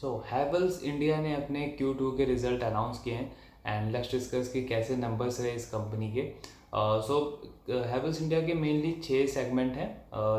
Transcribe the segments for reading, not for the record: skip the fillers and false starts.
सो Havells India ने अपने Q2 के रिजल्ट अनाउंस किए हैं एंड लेट्स डिस्कस कि कैसे नंबर्स रहे इस कंपनी के। सो हैवेल्स इंडिया के मेनली 6 सेगमेंट हैं।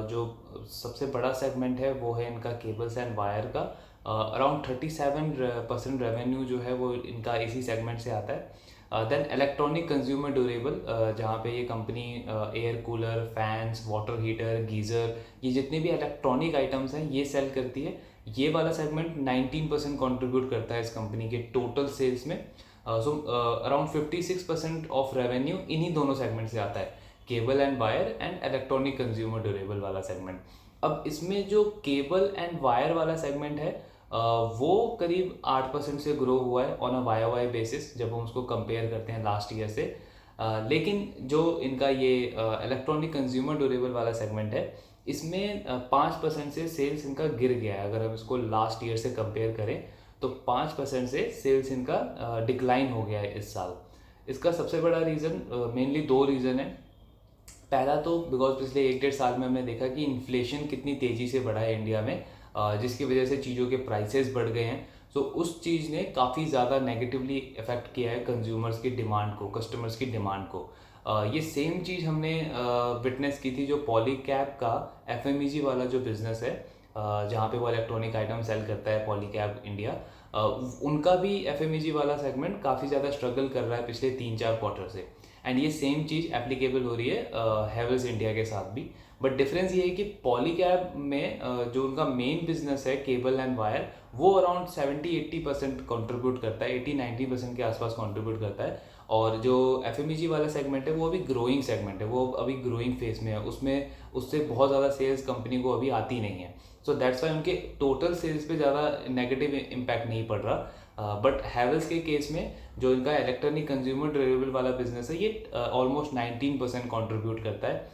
जो सबसे बड़ा सेगमेंट है वो है इनका केबल्स एंड वायर का। अराउंड 37% रेवेन्यू जो है वो इनका इसी सेगमेंट से आता है। देन इलेक्ट्रॉनिक कंज्यूमर ड्यूरेबल, जहाँ पे ये company air cooler, fans, water heater, geyser, ये जितने भी इलेक्ट्रॉनिक आइटम्स हैं ये सेल करती है। ये वाला सेगमेंट 19% कंट्रीब्यूट करता है इस कंपनी के टोटल सेल्स में। सो अराउंड 56% ऑफ रेवेन्यू इन्हीं दोनों सेगमेंट से आता है, cable and wire and electronic consumer durable वाला सेगमेंट। अब इसमें जो केबल एंड वायर वाला सेगमेंट है वो करीब 8% से ग्रो हुआ है ऑन अ वाई बेसिस, जब हम उसको कंपेयर करते हैं लास्ट ईयर से। लेकिन जो इनका ये इलेक्ट्रॉनिक कंज्यूमर ड्यूरेबल वाला सेगमेंट है, इसमें 5% से सेल्स इनका गिर गया है। अगर हम इसको लास्ट ईयर से कंपेयर करें तो 5% से सेल्स इनका डिक्लाइन हो गया है इस साल। इसका सबसे बड़ा रीज़न, मेनली 2 रीज़न है। पहला तो बिकॉज पिछले 1-1.5 साल में हमने देखा कि इन्फ्लेशन कितनी तेज़ी से बढ़ा है इंडिया में, जिसकी वजह से चीज़ों के प्राइसेस बढ़ गए हैं। सो उस चीज़ ने काफ़ी ज़्यादा नेगेटिवली इफेक्ट किया है कंज्यूमर्स की डिमांड को, कस्टमर्स की डिमांड को। ये सेम चीज़ हमने विटनेस की थी जो पॉलीकैब का एफएमईजी वाला जो बिज़नेस है, जहाँ पे वो इलेक्ट्रॉनिक आइटम सेल करता है पॉलीकैब इंडिया। उनका भी एफएमईजी वाला सेगमेंट काफ़ी ज़्यादा स्ट्रगल कर रहा है पिछले 3-4 क्वार्टर से। एंड ये सेम चीज़ एप्लीकेबल हो रही है हैवेल्स इंडिया के साथ भी। बट डिफरेंस ये है कि पॉलीकैब में जो उनका मेन बिजनेस है केबल एंड वायर, वो अराउंड 70-80% कॉन्ट्रीब्यूट करता है, 80-90% के आसपास कॉन्ट्रीब्यूट करता है। और जो एफएमईजी वाला सेगमेंट है वो अभी ग्रोइंग सेगमेंट है, वो अभी ग्रोइंग फेज में है, उसमें उससे बहुत ज़्यादा सेल्स कंपनी को अभी आती नहीं है। सो दैट्स वाई उनके टोटल सेल्स पे ज़्यादा नेगेटिव इम्पैक्ट नहीं पड़ रहा। बट हैवेल्स के केस में जो इनका इलेक्ट्रॉनिक कंज्यूमर ड्यूरेबल वाला बिजनेस है, ये ऑलमोस्ट 19% कॉन्ट्रीब्यूट करता है,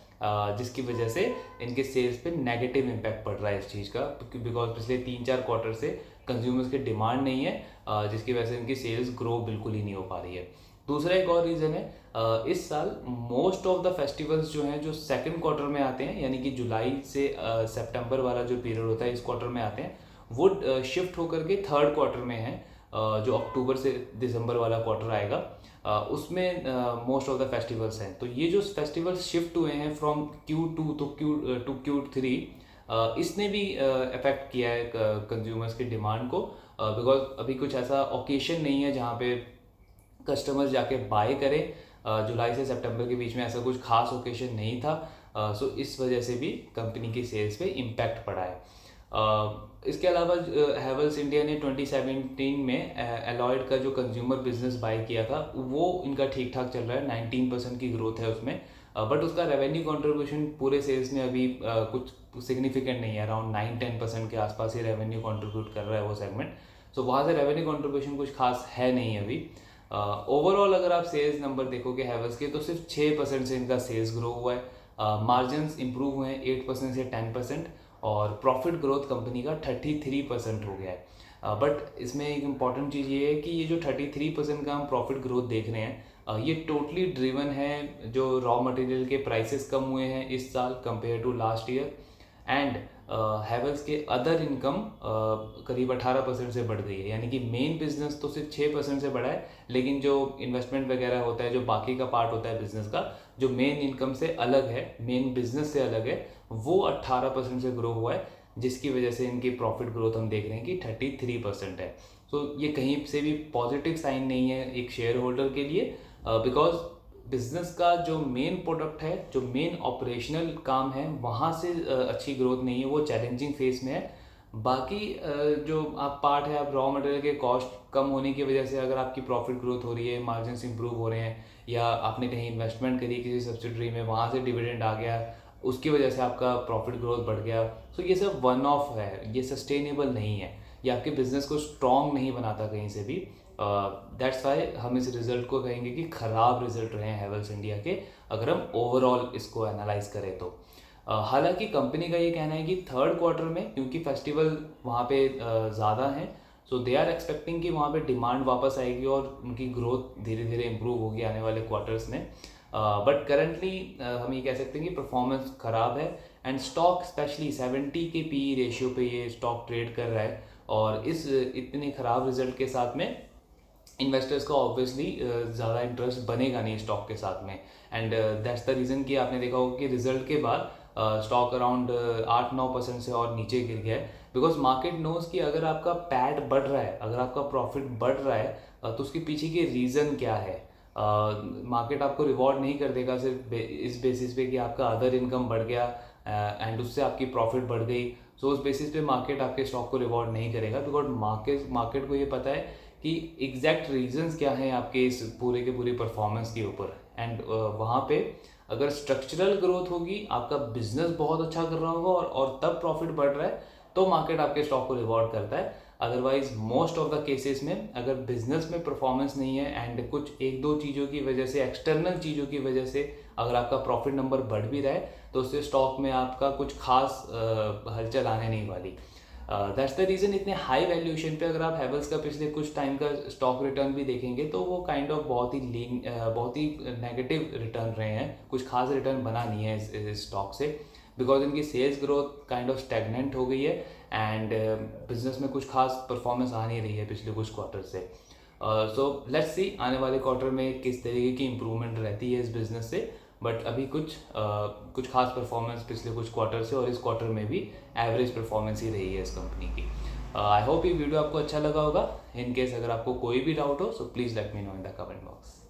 जिसकी वजह से इनके सेल्स पे नेगेटिव इम्पैक्ट पड़ रहा है इस चीज़ का, बिकॉज पिछले 3-4 क्वार्टर से कंज्यूमर्स की डिमांड नहीं है, जिसकी वजह से इनकी सेल्स ग्रो बिल्कुल ही नहीं हो पा रही है। दूसरा एक और रीज़न है, इस साल मोस्ट ऑफ द फेस्टिवल्स जो हैं जो सेकंड क्वार्टर में आते हैं, यानी कि जुलाई से सितंबर वाला जो पीरियड होता है इस क्वार्टर में आते हैं, वो शिफ्ट होकर के थर्ड क्वार्टर में है। जो अक्टूबर से दिसंबर वाला क्वार्टर आएगा, उसमें मोस्ट ऑफ द फेस्टिवल्स हैं। तो ये जो फेस्टिवल्स शिफ्ट हुए हैं फ्रॉम Q2 तो Q3, इसने भी अफेक्ट किया है कंज्यूमर्स की डिमांड को, बिकॉज अभी कुछ ऐसा ओकेशन नहीं है जहाँ पे कस्टमर्स जाके बाय करें। जुलाई से सितंबर के बीच में ऐसा कुछ खास ओकेशन नहीं था। सो इस वजह से भी कंपनी की सेल्स पे इम्पैक्ट पड़ा है। इसके अलावा हैवेल्स इंडिया ने 2017 में एलॉयड का जो कंज्यूमर बिजनेस बाय किया था, वो इनका ठीक ठाक चल रहा है, 19% की ग्रोथ है उसमें। बट उसका रेवेन्यू कंट्रीब्यूशन पूरे सेल्स में अभी कुछ सिग्निफिकेंट नहीं है, अराउंड 9-10% के आसपास ही रेवेन्यू कंट्रीब्यूट कर रहा है वो सेगमेंट। सो वहाँ से रेवेन्यू कंट्रीब्यूशन कुछ खास है नहीं अभी। ओवरऑल अगर आप सेल्स नंबर देखोगे हैवेल्स के, तो सिर्फ 6% से इनका सेल्स ग्रो हुआ है। मार्जिन्स इंप्रूव हुए हैं 8% से 10%, और प्रॉफिट ग्रोथ कंपनी का 33% हो गया है। बट इसमें एक इम्पॉर्टेंट चीज़ ये है कि ये जो 33% का हम प्रॉफिट ग्रोथ देख रहे हैं, ये टोटली ड्रिवन है जो रॉ मटेरियल के प्राइसेस कम हुए हैं इस साल compare to last year, and Havells के अदर इनकम करीब 18% से बढ़ गई है। यानी कि मेन बिजनेस तो सिर्फ 6% से बढ़ा है, लेकिन जो इन्वेस्टमेंट वगैरह होता है, जो बाकी का पार्ट होता है बिजनेस का, जो मेन इनकम से अलग है, मेन बिजनेस से अलग है, वो 18% से ग्रो हुआ है, जिसकी वजह से इनकी प्रॉफिट ग्रोथ हम देख रहे हैं कि 33% है। सो ये कहीं से भी पॉजिटिव साइन नहीं है एक शेयर होल्डर के लिए, बिकॉज बिजनेस का जो मेन प्रोडक्ट है, जो मेन ऑपरेशनल काम है, वहाँ से अच्छी ग्रोथ नहीं है, वो चैलेंजिंग फेस में है। बाकी जो आप पार्ट है, आप रॉ मटेरियल के कॉस्ट कम होने की वजह से अगर आपकी प्रॉफिट ग्रोथ हो रही है, मार्जिन इंप्रूव हो रहे हैं, या आपने कहीं इन्वेस्टमेंट करी किसी सब्सिडरी में, वहाँ से डिविडेंड आ गया, उसकी वजह से आपका प्रॉफिट ग्रोथ बढ़ गया, सो ये सब वन ऑफ है, ये सस्टेनेबल नहीं है, ये आपके बिजनेस को स्ट्रॉन्ग नहीं बनाता कहीं से भी। दैट्स वाई हम इस रिजल्ट को कहेंगे कि ख़राब रिजल्ट रहे हैं हैवेल्स इंडिया के, अगर हम ओवरऑल इसको एनालाइज करें तो। हालांकि कंपनी का ये कहना है कि थर्ड क्वार्टर में, क्योंकि फेस्टिवल वहाँ पे ज़्यादा हैं, सो दे आर एक्सपेक्टिंग कि वहाँ पे डिमांड वापस आएगी और उनकी ग्रोथ धीरे धीरे इम्प्रूव होगी आने वाले क्वार्टर्स में। बट करंटली हम ये कह सकते हैं कि परफॉर्मेंस ख़राब है, एंड स्टॉक स्पेशली 70 के पी रेशियो पे ये स्टॉक ट्रेड कर रहा है, और इस इतने ख़राब रिजल्ट के साथ में इन्वेस्टर्स का ऑब्वियसली ज़्यादा इंटरेस्ट बनेगा नहीं स्टॉक के साथ में। एंड दैट्स द रीज़न कि आपने देखा होगा कि रिजल्ट के बाद स्टॉक अराउंड 8-9% से और नीचे गिर गया है, बिकॉज मार्केट नोज कि अगर आपका पैट बढ़ रहा है, अगर आपका प्रॉफिट बढ़ रहा है तो उसके पीछे के रीज़न क्या है। मार्केट आपको रिवॉर्ड नहीं कर देगा सिर्फ इस बेसिस पे कि आपका अदर इनकम बढ़ गया एंड उससे आपकी प्रॉफिट बढ़ गई। सो उस बेसिस पे मार्केट आपके स्टॉक को रिवॉर्ड नहीं करेगा, बिकॉज मार्केट को ये पता है कि एग्जैक्ट रीजंस क्या हैं आपके इस पूरे के पूरी परफॉर्मेंस के ऊपर। एंड वहाँ पे अगर स्ट्रक्चरल ग्रोथ होगी, आपका बिजनेस बहुत अच्छा कर रहा होगा और तब प्रॉफिट बढ़ रहा है, तो मार्केट आपके स्टॉक को रिवॉर्ड करता है। Otherwise most of the cases में अगर बिजनेस में परफॉर्मेंस नहीं है एंड कुछ एक दो चीज़ों की वजह से, एक्सटर्नल चीज़ों की वजह से अगर आपका प्रॉफिट नंबर बढ़ भी रहा है, तो उससे स्टॉक में आपका कुछ खास हलचल आने नहीं वाली। दैट्स द रीज़न इतने हाई वैल्यूएशन पे अगर आप हैवेल्स का पिछले कुछ टाइम का स्टॉक रिटर्न भी देखेंगे तो वो काइंड ऑफ बहुत ही नेगेटिव रिटर्न रहे हैं, कुछ खास रिटर्न बना नहीं है इस स्टॉक से, बिकॉज इनकी sales growth kind of stagnant हो गई है एंड बिजनेस में कुछ खास परफॉर्मेंस आ नहीं रही है पिछले कुछ क्वार्टर से। सो लेट्स सी आने वाले क्वार्टर में किस तरीके की इम्प्रूवमेंट रहती है इस बिज़नेस से। बट अभी कुछ खास परफॉर्मेंस पिछले कुछ क्वार्टर से और इस क्वार्टर में भी एवरेज परफॉर्मेंस ही रही है इस कंपनी की। आई होप ये वीडियो आपको अच्छा लगा होगा। इन केस अगर आपको कोई भी डाउट हो so please let me know in the comment box.